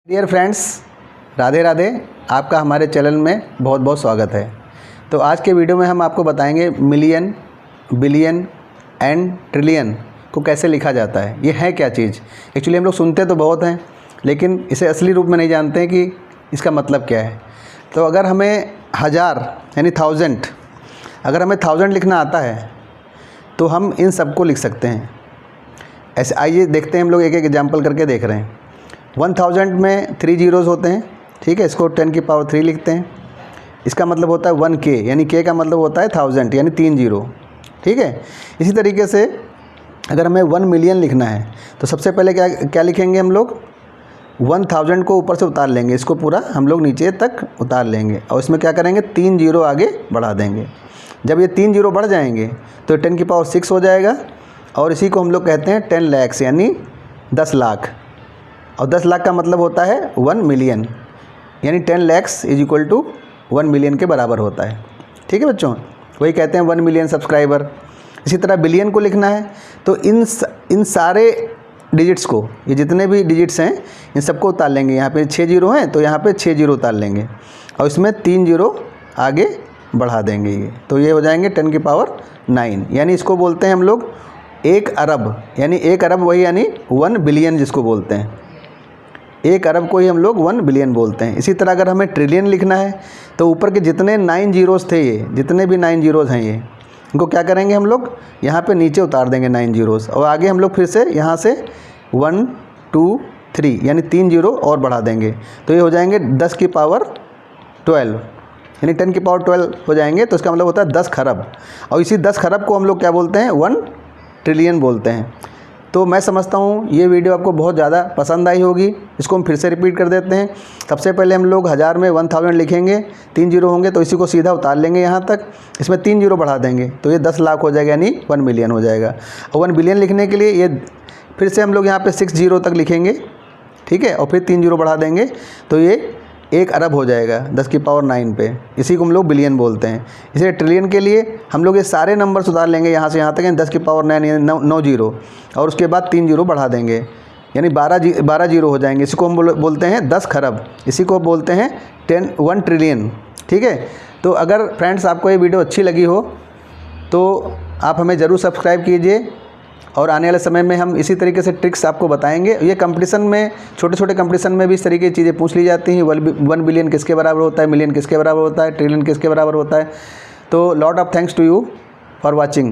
Dear friends, Radhe Radhe. आपका हमारे channel में बहुत बहुत स्वागत है। तो आज के वीडियो में हम आपको बताएंगे मिलियन, बिलियन एंड ट्रिलियन को कैसे लिखा जाता है। ये है क्या चीज़। एक्चुअली हम लोग सुनते तो बहुत हैं, लेकिन इसे असली रूप में नहीं जानते हैं कि इसका मतलब क्या है। तो अगर हमें हज़ार यानी थाउजेंड, अगर हमें थाउजेंड लिखना आता है तो हम इन सब को लिख सकते हैं ऐसे। आइए देखते हैं, हम लोग एक एक एग्जाम्पल करके देख रहे हैं। 1000 में 3 जीरोज़ होते हैं, ठीक है। इसको 10 की पावर 3 लिखते हैं। इसका मतलब होता है 1K, यानी K का मतलब होता है 1000 यानी 3 जीरो, ठीक है। इसी तरीके से अगर हमें 1 मिलियन लिखना है तो सबसे पहले क्या लिखेंगे हम लोग, 1000 को ऊपर से उतार लेंगे, इसको पूरा हम लोग नीचे तक उतार लेंगे और इसमें क्या करेंगे, 3 जीरो आगे बढ़ा देंगे। जब ये 3 जीरो बढ़ जाएंगे तो 10 की पावर 6 हो जाएगा और इसी को हम लोग कहते हैं 10 लाख यानी 10 लाख। और 10 लाख का मतलब होता है 1 मिलियन, यानी 10 lakhs is equal to 1 million के बराबर होता है, ठीक है बच्चों। वही कहते हैं 1 मिलियन सब्सक्राइबर। इसी तरह बिलियन को लिखना है तो इन सारे डिजिट्स को, ये जितने भी डिजिट्स हैं इन सबको उतार लेंगे। यहाँ पे 6 जीरो हैं तो यहाँ पे 6 जीरो उतार लेंगे और इसमें 3 जीरो आगे बढ़ा देंगे। ये तो ये हो जाएंगे 10 की पावर 9, यानी इसको बोलते हैं हम लोग 1 अरब। यानी 1 अरब वही यानी 1 बिलियन जिसको बोलते हैं। 1 अरब को ही हम लोग 1 बिलियन बोलते हैं। इसी तरह अगर हमें ट्रिलियन लिखना है तो ऊपर के जितने 9 जीरोज़ थे, ये जितने भी 9 जीरोज़ हैं, ये इनको क्या करेंगे हम लोग यहाँ पे नीचे उतार देंगे 9 जीरोज़ और आगे हम लोग फिर से यहाँ से 1 2 3 यानी 3 जीरो और बढ़ा देंगे। तो ये हो जाएंगे 10 की पावर 12, यानी 10 की पावर 12 हो जाएंगे। तो इसका मतलब होता है 10 खरब। और इसी 10 खरब को हम लोग क्या बोलते हैं, 1 ट्रिलियन बोलते हैं। तो मैं समझता हूँ ये वीडियो आपको बहुत ज़्यादा पसंद आई होगी। इसको हम फिर से रिपीट कर देते हैं। सबसे पहले हम लोग 1000 में 1000 लिखेंगे, 3 जीरो होंगे तो इसी को सीधा उतार लेंगे यहाँ तक, इसमें 3 जीरो बढ़ा देंगे तो ये 10 लाख हो जाएगा, यानी 1 मिलियन हो जाएगा। और 1 बिलियन लिखने के लिए ये फिर से हम लोग यहाँ पे 6 जीरो तक लिखेंगे, ठीक है, और फिर 3 जीरो बढ़ा देंगे तो ये 1 अरब हो जाएगा 10 की पावर 9 पे। इसी को हम लोग बिलियन बोलते हैं। इसलिए ट्रिलियन के लिए हम लोग ये सारे नंबर सुधार लेंगे यहाँ से यहाँ तक, 10 की पावर 9 यानी 9 जीरो और उसके बाद 3 जीरो बढ़ा देंगे, यानी 12 जीरो हो जाएंगे। इसी को हम बोलते हैं 10 खरब, इसी को बोलते हैं 1 ट्रिलियन, ठीक है। तो अगर फ्रेंड्स आपको ये वीडियो अच्छी लगी हो तो आप हमें ज़रूर सब्सक्राइब कीजिए और आने वाले समय में हम इसी तरीके से ट्रिक्स आपको बताएंगे। ये कंपटीशन में, छोटे छोटे कंपटीशन में भी इस तरीके की चीज़ें पूछ ली जाती हैं। 1 बिलियन किसके बराबर होता है, मिलियन किसके बराबर होता है, ट्रिलियन किसके बराबर होता है। तो lot of thanks to you for watching.